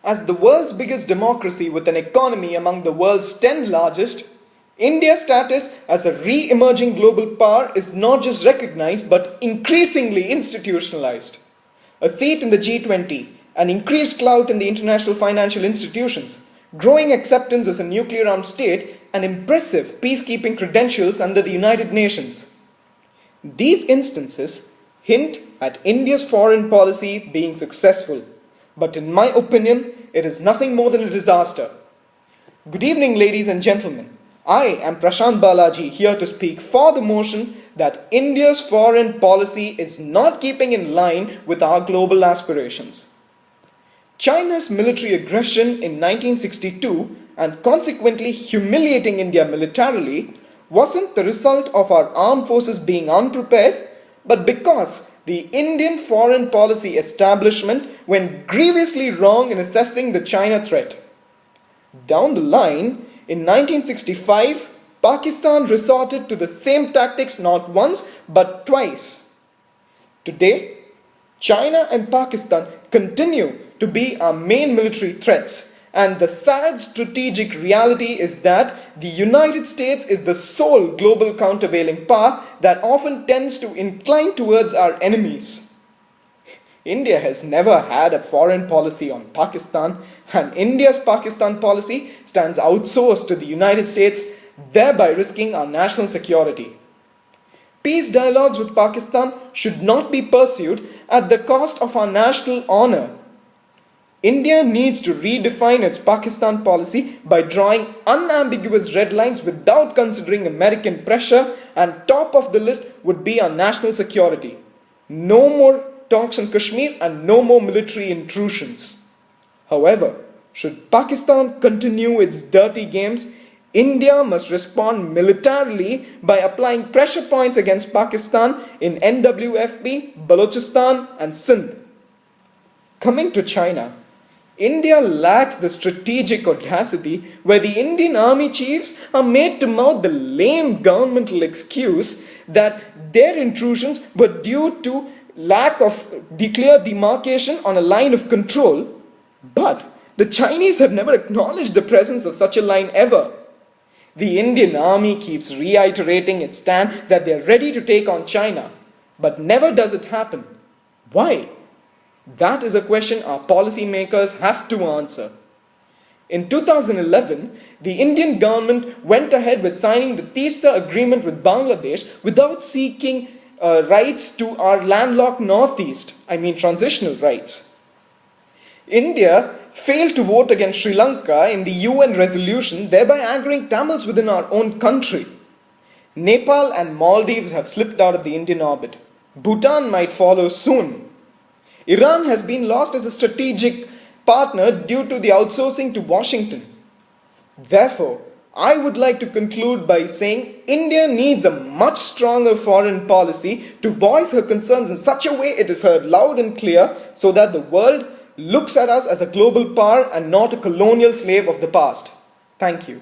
As the world's biggest democracy with an economy among the world's 10 largest, India's status as a re-emerging global power is not just recognized but increasingly institutionalized. A seat in the G20, an increased clout in the international financial institutions, growing acceptance as a nuclear-armed state, and impressive peacekeeping credentials under the United Nations. These instances hint at India's foreign policy being successful, but in my opinion, it is nothing more than a disaster. Good evening, ladies and gentlemen. I am Prashant Balaji, here to speak for the motion that India's foreign policy is not keeping in line with our global aspirations. China's military aggression in 1962 and consequently humiliating India militarily wasn't the result of our armed forces being unprepared, but because the Indian foreign policy establishment went grievously wrong in assessing the China threat. Down the line, in 1965, Pakistan resorted to the same tactics not once but twice. Today, China and Pakistan continue to be our main military threats, and the sad strategic reality is that the United States is the sole global countervailing power that often tends to incline towards our enemies. India has never had a foreign policy on Pakistan, and India's Pakistan policy stands outsourced to the United States, thereby risking our national security. Peace dialogues with Pakistan should not be pursued at the cost of our national honor. India needs to redefine its Pakistan policy by drawing unambiguous red lines without considering American pressure, and top of the list would be our national security. No more talks on Kashmir and no more military intrusions. However, should Pakistan continue its dirty games, India must respond militarily by applying pressure points against Pakistan in NWFB, Balochistan and Sindh. Coming to China, India lacks the strategic audacity where the Indian army chiefs are made to mouth the lame governmental excuse that their intrusions were due to lack of clear demarcation on a line of control, but the Chinese have never acknowledged the presence of such a line ever. The Indian army keeps reiterating its stand that they are ready to take on China, but never does it happen. Why? That is a question our policymakers have to answer. In 2011, the Indian government went ahead with signing the Teesta Agreement with Bangladesh without seeking rights to our landlocked northeast, transitional rights. India failed to vote against Sri Lanka in the UN resolution, thereby angering Tamils within our own country. Nepal and Maldives have slipped out of the Indian orbit. Bhutan might follow soon. Iran has been lost as a strategic partner due to the outsourcing to Washington. Therefore, I would like to conclude by saying India needs a much stronger foreign policy to voice her concerns in such a way it is heard loud and clear, so that the world looks at us as a global power and not a colonial slave of the past. Thank you.